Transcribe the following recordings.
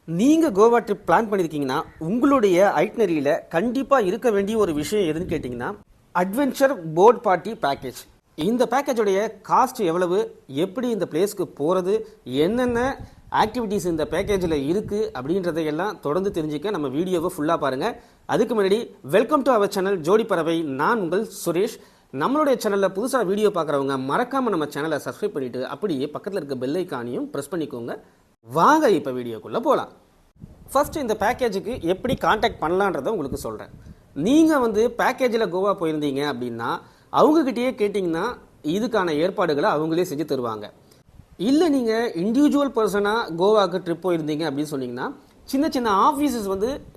நீங்க Goa trip plan பண்ணிருக்கீங்கன்னா உங்களுடைய ஐட்னரியில கண்டிப்பா இருக்க வேண்டிய ஒரு விஷயம் எதுன்னு கேட்டீங்கன்னா அட்வென்ச்சர் போட் பார்ட்டி பேக்கேஜ். இந்த பேக்கேஜோடைய காஸ்ட் எவ்வளவு, எப்படி இந்த பிளேஸ்க்கு போறது, என்னென்ன ஆக்டிவிட்டீஸ் இந்த பேக்கேஜில் இருக்கு அப்படின்றதையெல்லாம் தொடர்ந்து தெரிஞ்சுக்க நம்ம வீடியோவை ஃபுல்லாக பாருங்க. அதுக்கு முன்னாடி வெல்கம் டு அவர் சேனல் ஜோடி பறவை. நான் உங்கள் சுரேஷ். நம்மளுடைய சேனலில் புதுசாக வீடியோ பார்க்குறவங்க மறக்காமல் நம்ம சேனலை சப்ஸ்கிரைப் பண்ணிவிட்டு அப்படியே பக்கத்தில் இருக்க பெல் ஐக்கானையும் ப்ரெஸ் பண்ணிக்கோங்க. வாங்க இப்போ வீடியோக்குள்ளே போகலாம். ஃபர்ஸ்ட் இந்த பேக்கேஜுக்கு எப்படி காண்டாக்ட் பண்ணலான்றதை உங்களுக்கு சொல்கிறேன். நீங்கள் பேக்கேஜில் கோவா போயிருந்தீங்க அப்படின்னா அவங்கக்கிட்டேயே கேட்டிங்கன்னா இதுக்கான ஏற்பாடுகளை அவங்களே செஞ்சு தருவாங்க. இல்லை நீங்கள் இண்டிவிஜுவல் பர்சனாக கோவாவுக்கு ட்ரிப் போயிருந்தீங்க அப்படின்னு சொன்னீங்கன்னா சின்ன சின்ன ஆஃபீஸஸ்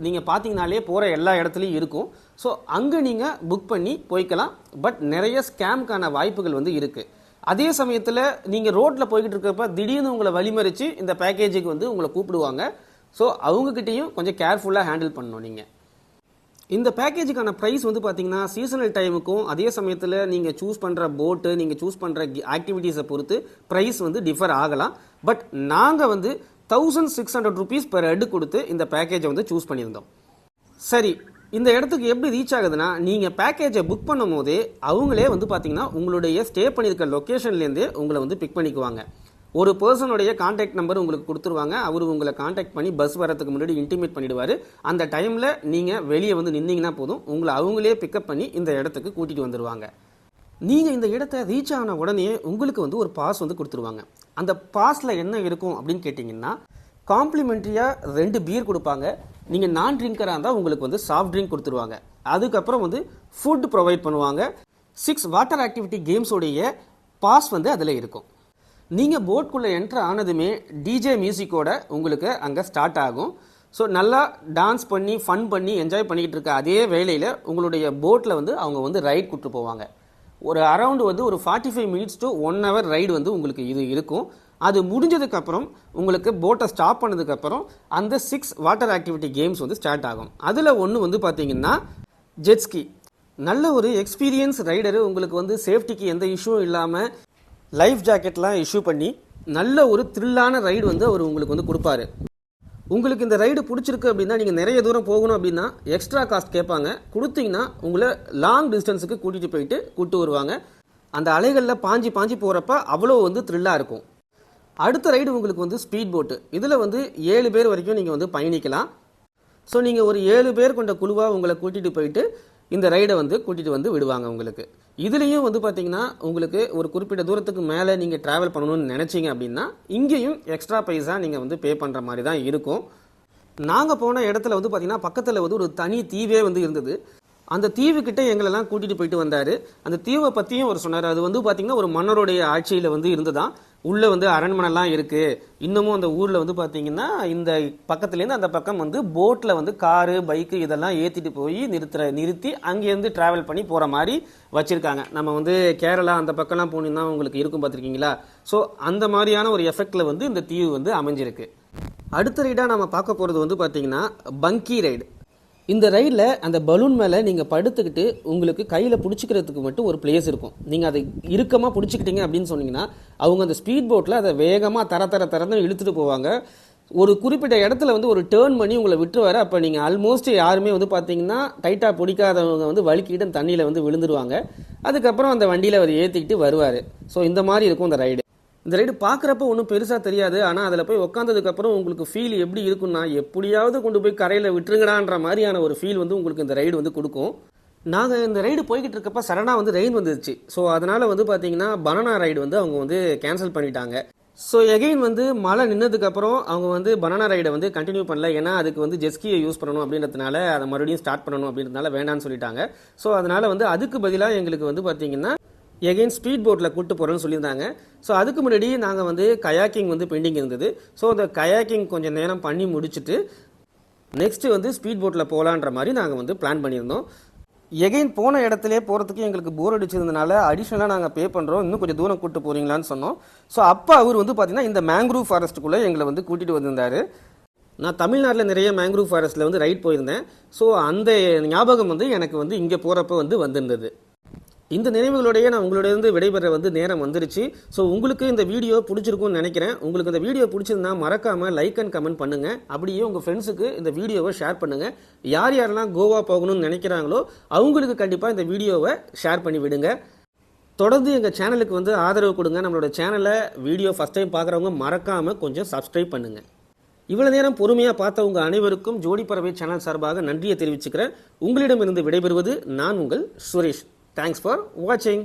நீங்கள் பார்த்தீங்கனாலே போகிற எல்லா இடத்துலையும் இருக்கும். ஸோ அங்கே நீங்கள் புக் பண்ணி போய்க்கலாம். பட் நிறைய ஸ்கேம்க்கான வாய்ப்புகள் இருக்குது. அதே சமயத்தில் நீங்கள் ரோட்டில் போய்கிட்டு இருக்கிறப்ப திடீர்னு உங்களை வழிமறித்து இந்த பேக்கேஜுக்கு உங்களை கூப்பிடுவாங்க. ஸோ அவங்கக்கிட்டையும் கொஞ்சம் கேர்ஃபுல்லாக ஹேண்டில் பண்ணணும். நீங்கள் இந்த பேக்கேஜுக்கான ப்ரைஸ் பார்த்தீங்கன்னா சீசனல் டைமுக்கும் அதே சமயத்தில் நீங்கள் சூஸ் பண்ணுற போட்டு, நீங்கள் சூஸ் பண்ணுற ஆக்டிவிட்டீஸை பொறுத்து ப்ரைஸ் டிஃபர் ஆகலாம். பட் நாங்கள் 1600 rupees பெர் ஹெட் கொடுத்து இந்த பேக்கேஜை சூஸ் பண்ணியிருந்தோம். சரி, இந்த இடத்துக்கு எப்படி ரீச் ஆகுதுன்னா நீங்கள் பேக்கேஜை புக் பண்ணும் போதே அவங்களே பார்த்தீங்கன்னா உங்களுடைய ஸ்டே பண்ணியிருக்க லொக்கேஷன்லேருந்தே உங்களை பிக் பண்ணிக்குவாங்க. ஒரு பர்சனுடைய கான்டாக்ட் நம்பர் உங்களுக்கு கொடுத்துருவாங்க. அவர் உங்களை கான்டாக்ட் பண்ணி பஸ் வரதுக்கு முன்னாடி இன்டிமேட் பண்ணிடுவார். அந்த டைமில் நீங்கள் வெளியே நின்னீங்கன்னா போதும், உங்களை அவங்களே பிக்கப் பண்ணி இந்த இடத்துக்கு கூட்டிகிட்டு வந்துடுவாங்க. நீங்கள் இந்த இடத்த ரீச் ஆன உடனே உங்களுக்கு ஒரு பாஸ் கொடுத்துருவாங்க. அந்த பாஸில் என்ன இருக்கும் அப்படின்னு கேட்டிங்கன்னா காம்ப்ளிமெண்ட்ரியாக 2 பீர் கொடுப்பாங்க. நீங்கள் நான் ட்ரிங்கராக இருந்தால் உங்களுக்கு சாஃப்ட் ட்ரிங்க் கொடுத்துருவாங்க. அதுக்கப்புறம் ஃபுட் ப்ரொவைட் பண்ணுவாங்க. 6 வாட்டர் ஆக்டிவிட்டி கேம்ஸோடைய பாஸ் அதில் இருக்கும். நீங்கள் போட்குள்ளே என்ட்ரு ஆனதுமே டிஜே மியூசிக்கோட உங்களுக்கு அங்கே ஸ்டார்ட் ஆகும். ஸோ நல்லா டான்ஸ் பண்ணி ஃபன் பண்ணி என்ஜாய் பண்ணிக்கிட்டு இருக்க அதே வேளையில் உங்களுடைய போட்டில் அவங்க ரைட் கூப்பிட்டு போவாங்க. ஒரு அரௌண்டு ஒரு 45 minutes to 1 hour ரைடு உங்களுக்கு இது இருக்கும். அது முடிஞ்சதுக்கப்புறம் உங்களுக்கு போட்டை ஸ்டாப் பண்ணதுக்கப்புறம் அந்த 6 வாட்டர் ஆக்டிவிட்டி கேம்ஸ் ஸ்டார்ட் ஆகும். அதில் ஒன்று பார்த்தீங்கன்னா ஜெட்ஸ்கி. நல்ல ஒரு எக்ஸ்பீரியன்ஸ் ரைடரு உங்களுக்கு சேஃப்டிக்கு எந்த இஷ்யூவும் இல்லாமல் லைஃப் ஜாக்கெட்லாம் இஷ்யூ பண்ணி நல்ல ஒரு த்ரில்லான ரைடு அவர் உங்களுக்கு கொடுப்பாரு. உங்களுக்கு இந்த ரைடு பிடிச்சிருக்கு அப்படின்னா நீங்கள் நிறைய தூரம் போகணும் அப்படின்னா எக்ஸ்ட்ரா காஸ்ட் கேட்பாங்க. கொடுத்தீங்கன்னா உங்களை லாங் டிஸ்டன்ஸுக்கு கூட்டிட்டு வருவாங்க. அந்த அலைகளில் பாஞ்சி போகிறப்ப அவ்வளோ த்ரில்லாக இருக்கும். அடுத்த ரைடு உங்களுக்கு ஸ்பீட் போட்டு. இதில் 7 பேர் வரைக்கும் நீங்கள் பயணிக்கலாம். ஸோ நீங்கள் ஒரு 7 பேர் கொண்ட குழுவாக உங்களை கூட்டிகிட்டு போயிட்டு இந்த ரைடை கூட்டிகிட்டு விடுவாங்க. உங்களுக்கு இதுலேயும் பார்த்தீங்கன்னா உங்களுக்கு ஒரு குறிப்பிட்ட தூரத்துக்கு மேலே நீங்கள் ட்ராவல் பண்ணணும்னு நினச்சிங்க அப்படின்னா இங்கேயும் எக்ஸ்ட்ரா பைசா நீங்கள் பே பண்ணுற மாதிரி தான் இருக்கும். நாங்கள் போன இடத்துல பார்த்தீங்கன்னா பக்கத்தில் ஒரு தனி தீவே இருந்தது. அந்த தீவுக்கிட்ட எங்களெல்லாம் கூட்டிகிட்டு போயிட்டு வந்தார். அந்த தீவை பற்றியும் அவர் சொன்னார். அது பார்த்தீங்கன்னா ஒரு மன்னருடைய ஆட்சியில் இருந்துதான். உள்ளே அரண்மனைலாம் இருக்குது. இன்னமும் அந்த ஊரில் பார்த்தீங்கன்னா இந்த பக்கத்துலேருந்து அந்த பக்கம் போட்டில் காரு பைக்கு இதெல்லாம் ஏற்றிட்டு போய் நிறுத்தி அங்கேருந்து ட்ராவல் பண்ணி போகிற மாதிரி வச்சுருக்காங்க. நம்ம கேரளா அந்த பக்கம்லாம் போனீங்கன்னா உங்களுக்கு இருக்கும் பார்த்துருக்கீங்களா? ஸோ அந்த மாதிரியான ஒரு எஃபெக்டில் இந்த தீவு அமைஞ்சிருக்கு. அடுத்த ரைடாக நம்ம பார்க்க போகிறது பார்த்தீங்கன்னா பங்கி ரைடு. இந்த ரைடில் அந்த பலூன் மேலே நீங்கள் படுத்துக்கிட்டு உங்களுக்கு கையில் பிடிச்சிக்கிறதுக்கு மட்டும் ஒரு பிளேஸ் இருக்கும். நீங்கள் அதை இறுக்கமாக பிடிச்சிக்கிட்டீங்க அப்படின்னு சொன்னீங்கன்னா அவங்க அந்த ஸ்பீட் போட்டில் அதை வேகமாக தரன்னு இழுத்துட்டு போவாங்க. ஒரு குறிப்பிட்ட இடத்துல ஒரு டேர்ன் பண்ணி உங்களை விட்டுருவாரு. அப்போ நீங்கள் ஆல்மோஸ்ட் யாருமே பார்த்தீங்கன்னா டைட்டாக பிடிக்காதவங்க வலிக்கிட்டு தண்ணியில் விழுந்துருவாங்க. அதுக்கப்புறம் அந்த வண்டியில் அவர் ஏற்றிக்கிட்டு வருவார். ஸோ இந்த மாதிரி இருக்கும் இந்த ரைடு. இந்த ரைடு பார்க்குறப்ப ஒன்றும் பெருசாக தெரியாது. ஆனால் அதில் போய் உட்காந்ததுக்கப்புறம் உங்களுக்கு ஃபீல் எப்படி இருக்குன்னா எப்படியாவது கொண்டு போய் கரையில் விட்டுருங்கடான்ற மாதிரியான ஒரு ஃபீல் உங்களுக்கு இந்த ரைடு கொடுக்கும். நாங்கள் இந்த ரைடு போய்கிட்டு இருக்கப்ப சடனாக ரெயின் வந்துருச்சு. ஸோ அதனால் பார்த்தீங்கன்னா பனானா ரைடு அவங்க கேன்சல் பண்ணிட்டாங்க. ஸோ எகைன் மழை நின்னதுக்கப்புறம் அவங்க பனானா ரைடை கண்டினியூ பண்ணல. ஏன்னா அதுக்கு ஜெட்ஸ்கியை யூஸ் பண்ணணும் அப்படின்றதுனால அதை மறுபடியும் ஸ்டார்ட் பண்ணணும் அப்படின்றதுனால வேண்டான்னு சொல்லிட்டாங்க. ஸோ அதனால் அதுக்கு பதிலாக எங்களுக்கு பார்த்தீங்கன்னா எகைன் ஸ்பீட் போட்டில் கூப்பிட்டு போகிறோன்னு சொல்லியிருந்தாங்க. ஸோ அதுக்கு முன்னாடி நாங்கள் கயாக்கிங் பெண்டிங் இருந்தது. ஸோ அந்த கயாக்கிங் கொஞ்சம் நேரம் பண்ணி முடிச்சுட்டு நெக்ஸ்ட்டு ஸ்பீட் போட்டில் போகலான்ற மாதிரி நாங்கள் பிளான் பண்ணியிருந்தோம். எகைன் போன இடத்துல போகிறதுக்கு எங்களுக்கு போர் அடிச்சிருந்தனால அடிஷ்னலாக நாங்கள் பே பண்ணுறோம், இன்னும் கொஞ்சம் தூரம் கூப்பிட்டு போகிறீங்களான்னு சொன்னோம். ஸோ அப்போ அவர் பார்த்தீங்கன்னா இந்த மேங்க்ரூவ் ஃபாரஸ்ட்டுக்குள்ளே எங்களை கூட்டிகிட்டு வந்திருந்தார். நான் தமிழ்நாட்டில் நிறைய மேங்க்ரூவ் ஃபாரஸ்ட்டில் ரைட் போயிருந்தேன். ஸோ அந்த ஞாபகம் எனக்கு இங்கே போகிறப்ப வந்திருந்தது. இந்த நினைவுகளோடய நான் உங்களோட விடைபெற நேரம் வந்துருச்சு. ஸோ உங்களுக்கு இந்த வீடியோ பிடிச்சிருக்கும்னு நினைக்கிறேன். உங்களுக்கு இந்த வீடியோ பிடிச்சிருந்தா மறக்காம லைக் அண்ட் கமெண்ட் பண்ணுங்க. அப்படியே உங்க ஃப்ரெண்ட்ஸுக்கு இந்த வீடியோவை ஷேர் பண்ணுங்க. யார் யாரெல்லாம் கோவா போகணும்னு நினைக்கிறாங்களோ அவங்களுக்கு கண்டிப்பா இந்த வீடியோவை ஷேர் பண்ணி விடுங்க. தொடர்ந்து எங்கள் சேனலுக்கு ஆதரவு கொடுங்க. நம்மளோட சேனலை வீடியோ ஃபஸ்ட் டைம் பார்க்குறவங்க மறக்காமல் கொஞ்சம் சப்ஸ்கிரைப் பண்ணுங்கள். இவ்வளோ நேரம் பொறுமையாக பார்த்தவங்க அனைவருக்கும் ஜோடி பறவை சேனல் சார்பாக நன்றியை தெரிவிச்சுக்கிறேன். உங்களிடமிருந்து விடைபெறுவது நான் உங்கள் சுரேஷ். தேங்க்ஸ் ஃபார் வாட்சிங்.